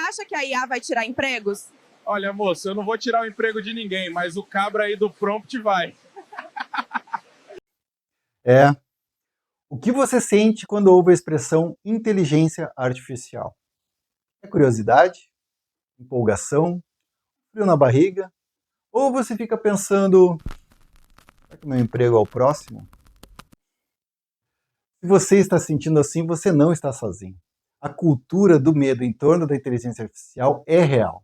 acha que a IA vai tirar empregos? Olha, moço, eu não vou tirar o emprego de ninguém, mas o cabra aí do prompt vai. O que você sente quando ouve a expressão inteligência artificial? É curiosidade? Empolgação? Frio na barriga? Ou você fica pensando, será que o meu emprego é o próximo? Se você está sentindo assim, você não está sozinho. A cultura do medo em torno da inteligência artificial é real.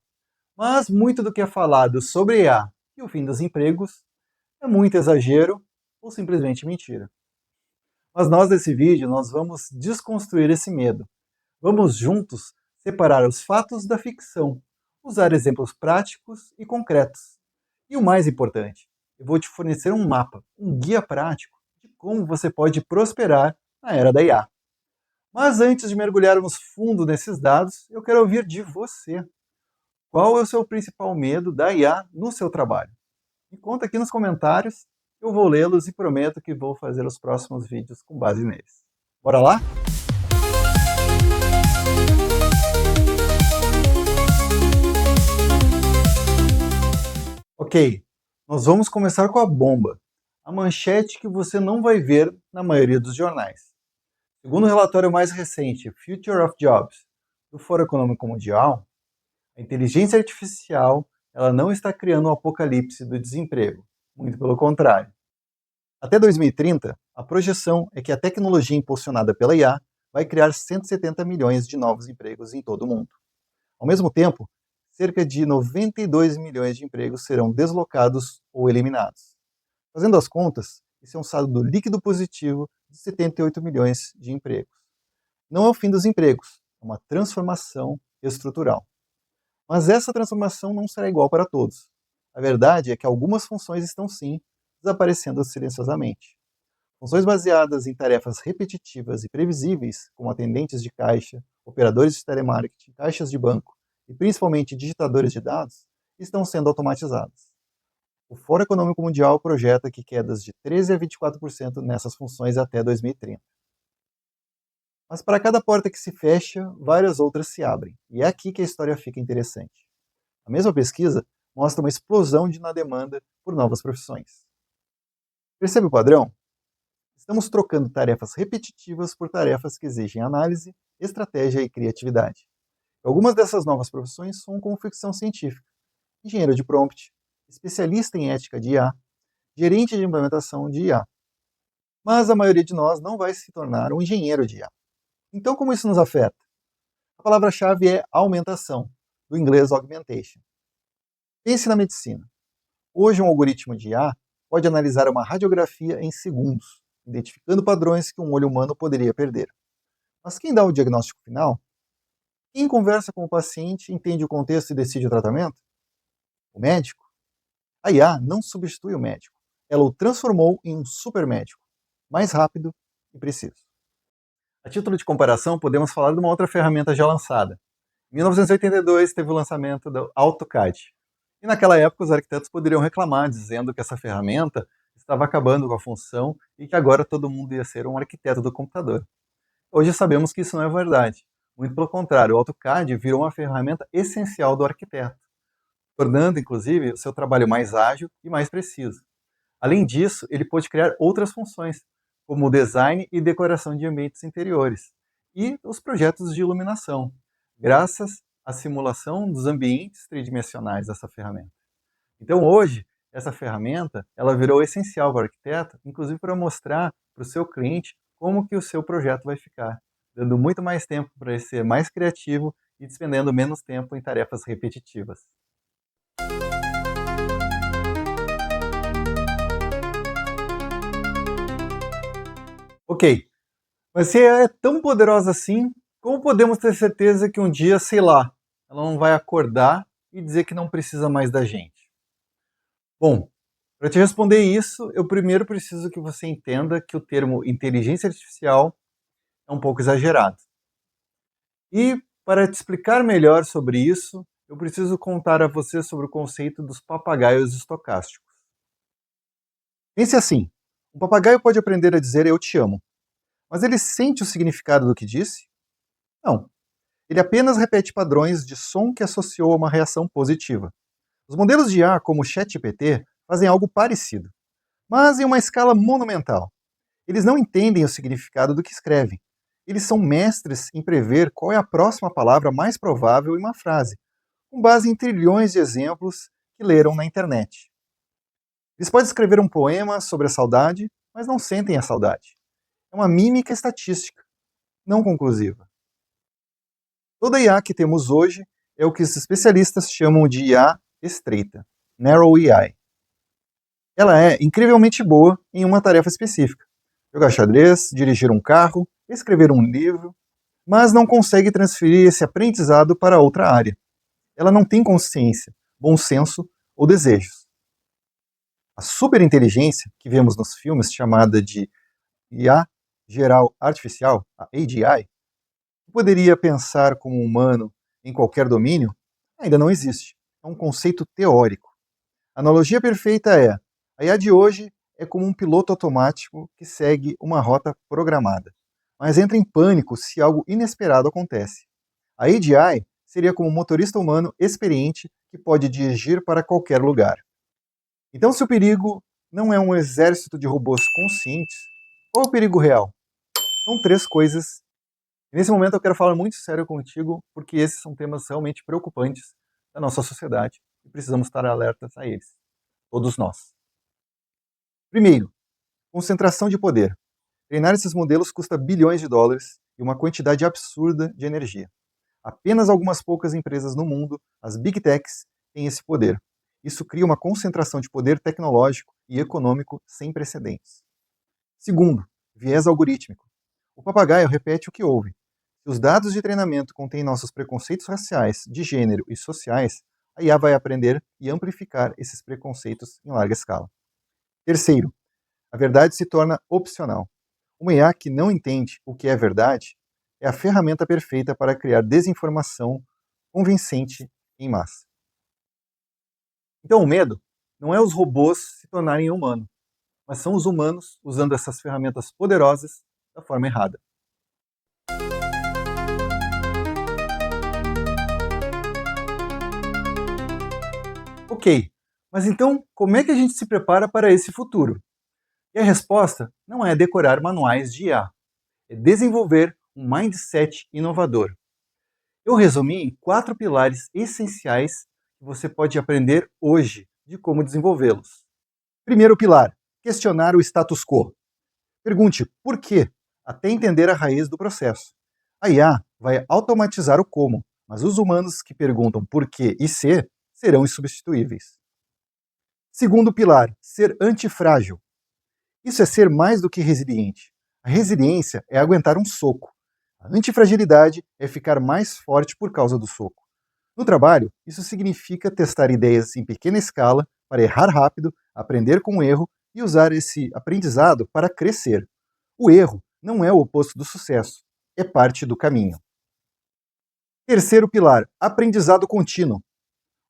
Mas muito do que é falado sobre IA e o fim dos empregos é muito exagero ou simplesmente mentira. Mas nós, nesse vídeo, nós vamos desconstruir esse medo. Vamos juntos separar os fatos da ficção, usar exemplos práticos e concretos. E o mais importante, eu vou te fornecer um mapa, um guia prático de como você pode prosperar na era da IA. Mas antes de mergulharmos fundo nesses dados, eu quero ouvir de você. Qual é o seu principal medo da IA no seu trabalho? Me conta aqui nos comentários, eu vou lê-los e prometo que vou fazer os próximos vídeos com base neles. Bora lá? Ok, nós vamos começar com a bomba, a manchete que você não vai ver na maioria dos jornais. Segundo o relatório mais recente, Future of Jobs, do Fórum Econômico Mundial, a inteligência artificial ela não está criando um apocalipse do desemprego, muito pelo contrário. Até 2030, a projeção é que a tecnologia impulsionada pela IA vai criar 170 milhões de novos empregos em todo o mundo. Ao mesmo tempo, cerca de 92 milhões de empregos serão deslocados ou eliminados. Fazendo as contas, isso é um saldo líquido positivo de 78 milhões de empregos. Não é o fim dos empregos, é uma transformação estrutural. Mas essa transformação não será igual para todos. A verdade é que algumas funções estão sim desaparecendo silenciosamente. Funções baseadas em tarefas repetitivas e previsíveis, como atendentes de caixa, operadores de telemarketing, caixas de banco e principalmente digitadores de dados, estão sendo automatizadas. O Fórum Econômico Mundial projeta que quedas de 13% a 24% nessas funções até 2030. Mas para cada porta que se fecha, várias outras se abrem. E é aqui que a história fica interessante. A mesma pesquisa mostra uma explosão na demanda por novas profissões. Percebe o padrão? Estamos trocando tarefas repetitivas por tarefas que exigem análise, estratégia e criatividade. Algumas dessas novas profissões são como ficção científica, engenheiro de prompt, especialista em ética de IA, gerente de implementação de IA. Mas a maioria de nós não vai se tornar um engenheiro de IA. Então, como isso nos afeta? A palavra-chave é aumentação, do inglês augmentation. Pense na medicina. Hoje, um algoritmo de IA pode analisar uma radiografia em segundos, identificando padrões que um olho humano poderia perder. Mas quem dá o diagnóstico final? Quem conversa com o paciente, entende o contexto e decide o tratamento? O médico? A IA não substitui o médico. Ela o transformou em um supermédico, mais rápido e preciso. A título de comparação, podemos falar de uma outra ferramenta já lançada. Em 1982, teve o lançamento do AutoCAD. E naquela época, os arquitetos poderiam reclamar, dizendo que essa ferramenta estava acabando com a função e que agora todo mundo ia ser um arquiteto do computador. Hoje sabemos que isso não é verdade. Muito pelo contrário, o AutoCAD virou uma ferramenta essencial do arquiteto, tornando, inclusive, o seu trabalho mais ágil e mais preciso. Além disso, ele pôde criar outras funções, como o design e decoração de ambientes interiores, e os projetos de iluminação, graças à simulação dos ambientes tridimensionais dessa ferramenta. Então hoje, essa ferramenta ela virou essencial para o arquiteto, inclusive para mostrar para o seu cliente como que o seu projeto vai ficar, dando muito mais tempo para ele ser mais criativo e despendendo menos tempo em tarefas repetitivas. Ok, mas se é tão poderosa assim, como podemos ter certeza que um dia, sei lá, ela não vai acordar e dizer que não precisa mais da gente? Bom, para te responder isso, eu primeiro preciso que você entenda que o termo inteligência artificial é um pouco exagerado. E para te explicar melhor sobre isso, eu preciso contar a você sobre o conceito dos papagaios estocásticos. Pense assim, um papagaio pode aprender a dizer eu te amo, mas ele sente o significado do que disse? Não. Ele apenas repete padrões de som que associou a uma reação positiva. Os modelos de IA, como o ChatGPT, fazem algo parecido, mas em uma escala monumental. Eles não entendem o significado do que escrevem. Eles são mestres em prever qual é a próxima palavra mais provável em uma frase, com base em trilhões de exemplos que leram na internet. Eles podem escrever um poema sobre a saudade, mas não sentem a saudade. É uma mímica estatística, não conclusiva. Toda IA que temos hoje é o que os especialistas chamam de IA estreita, Narrow AI. Ela é incrivelmente boa em uma tarefa específica: jogar xadrez, dirigir um carro, escrever um livro, mas não consegue transferir esse aprendizado para outra área. Ela não tem consciência, bom senso ou desejos. A superinteligência que vemos nos filmes, chamada de IA geral artificial, a AGI, que poderia pensar como um humano em qualquer domínio, ainda não existe. É um conceito teórico. A analogia perfeita é: a IA de hoje é como um piloto automático que segue uma rota programada, mas entra em pânico se algo inesperado acontece. A AGI seria como um motorista humano experiente que pode dirigir para qualquer lugar. Então, se o perigo não é um exército de robôs conscientes, qual é o perigo real? São três coisas. E nesse momento eu quero falar muito sério contigo, porque esses são temas realmente preocupantes da nossa sociedade e precisamos estar alertas a eles, todos nós. Primeiro, concentração de poder. Treinar esses modelos custa bilhões de dólares e uma quantidade absurda de energia. Apenas algumas poucas empresas no mundo, as Big Techs, têm esse poder. Isso cria uma concentração de poder tecnológico e econômico sem precedentes. Segundo, viés algorítmico. O papagaio repete o que ouve. Se os dados de treinamento contêm nossos preconceitos raciais, de gênero e sociais, a IA vai aprender e amplificar esses preconceitos em larga escala. Terceiro, a verdade se torna opcional. Uma IA que não entende o que é verdade é a ferramenta perfeita para criar desinformação convincente em massa. Então o medo não é os robôs se tornarem humanos, mas são os humanos usando essas ferramentas poderosas da forma errada. Ok, mas então como é que a gente se prepara para esse futuro? E a resposta não é decorar manuais de IA, é desenvolver um mindset inovador. Eu resumi em 4 pilares essenciais que você pode aprender hoje de como desenvolvê-los. Primeiro pilar: questionar o status quo. Pergunte por quê, até entender a raiz do processo. A IA vai automatizar o como, mas os humanos que perguntam por quê e se serão insubstituíveis. Segundo pilar: ser antifrágil. Isso é ser mais do que resiliente. A resiliência é aguentar um soco. A antifragilidade é ficar mais forte por causa do soco. No trabalho, isso significa testar ideias em pequena escala para errar rápido, aprender com o erro e usar esse aprendizado para crescer. O erro não é o oposto do sucesso, é parte do caminho. Terceiro pilar: aprendizado contínuo.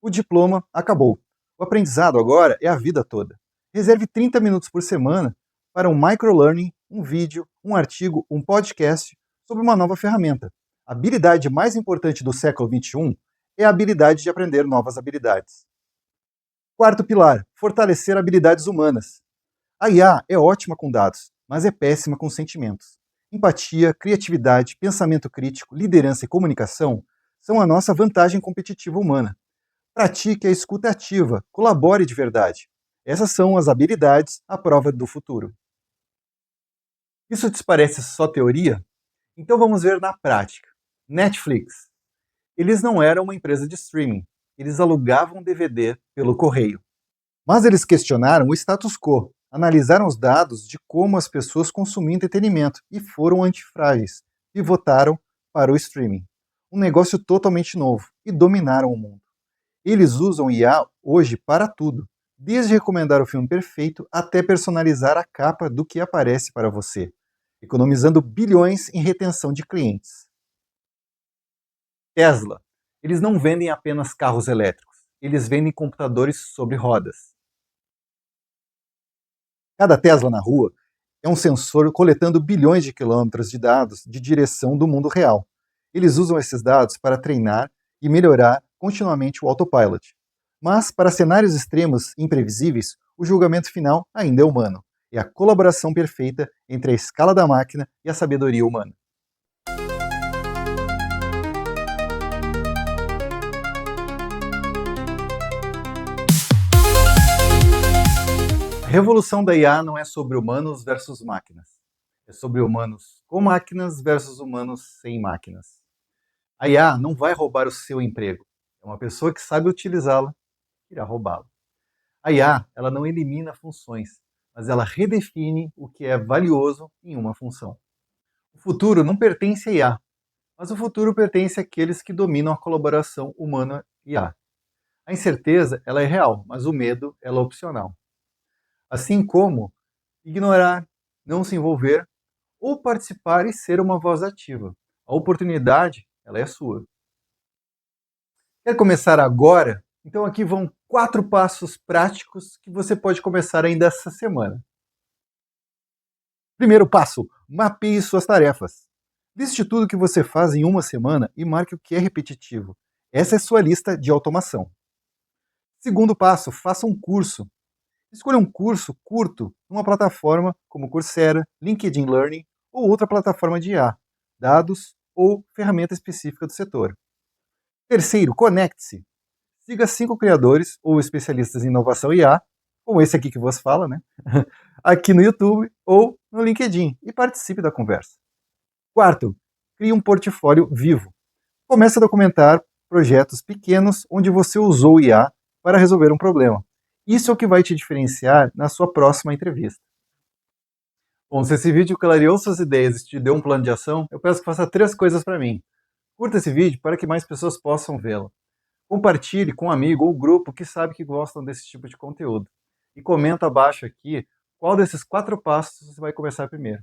O diploma acabou. O aprendizado agora é a vida toda. Reserve 30 minutos por semana para um microlearning, um vídeo, um artigo, um podcast sobre uma nova ferramenta. A habilidade mais importante do século XXI é a habilidade de aprender novas habilidades. Quarto pilar: fortalecer habilidades humanas. A IA é ótima com dados, mas é péssima com sentimentos. Empatia, criatividade, pensamento crítico, liderança e comunicação são a nossa vantagem competitiva humana. Pratique a escuta ativa, colabore de verdade. Essas são as habilidades à prova do futuro. Isso te parece só teoria? Então vamos ver na prática. Netflix. Eles não eram uma empresa de streaming, eles alugavam DVD pelo correio. Mas eles questionaram o status quo, analisaram os dados de como as pessoas consumiam entretenimento e foram antifrágeis, e votaram para o streaming. Um negócio totalmente novo, e dominaram o mundo. Eles usam IA hoje para tudo, desde recomendar o filme perfeito até personalizar a capa do que aparece para você, economizando bilhões em retenção de clientes. Tesla. Eles não vendem apenas carros elétricos, eles vendem computadores sobre rodas. Cada Tesla na rua é um sensor coletando bilhões de quilômetros de dados de direção do mundo real. Eles usam esses dados para treinar e melhorar continuamente o autopilot. Mas, para cenários extremos e imprevisíveis, o julgamento final ainda é humano. É a colaboração perfeita entre a escala da máquina e a sabedoria humana. A revolução da IA não é sobre humanos versus máquinas. É sobre humanos com máquinas versus humanos sem máquinas. A IA não vai roubar o seu emprego. É uma pessoa que sabe utilizá-la que irá roubá-lo. A IA, ela não elimina funções, mas ela redefine o que é valioso em uma função. O futuro não pertence à IA, mas o futuro pertence àqueles que dominam a colaboração humana e IA. A incerteza, ela é real, mas o medo, ela é opcional. Assim como ignorar, não se envolver ou participar e ser uma voz ativa. A oportunidade, ela é sua. Quer começar agora? Então aqui vão 4 passos práticos que você pode começar ainda essa semana. Primeiro passo, mapeie suas tarefas. Liste tudo que você faz em uma semana e marque o que é repetitivo. Essa é sua lista de automação. Segundo passo, faça um curso. Escolha um curso curto numa plataforma como Coursera, LinkedIn Learning ou outra plataforma de IA, dados ou ferramenta específica do setor. Terceiro, conecte-se. Siga 5 criadores ou especialistas em inovação IA, como esse aqui que vos fala, né? Aqui no YouTube ou no LinkedIn e participe da conversa. Quarto, crie um portfólio vivo. Comece a documentar projetos pequenos onde você usou IA para resolver um problema. Isso é o que vai te diferenciar na sua próxima entrevista. Bom, se esse vídeo clareou suas ideias e te deu um plano de ação, eu peço que faça 3 coisas para mim. Curta esse vídeo para que mais pessoas possam vê-lo. Compartilhe com um amigo ou grupo que sabe que gostam desse tipo de conteúdo. E comenta abaixo aqui qual desses 4 passos você vai começar primeiro.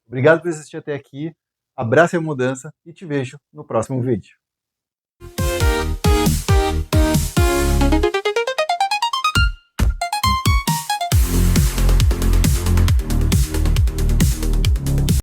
Obrigado por assistir até aqui, abraço a mudança e te vejo no próximo vídeo.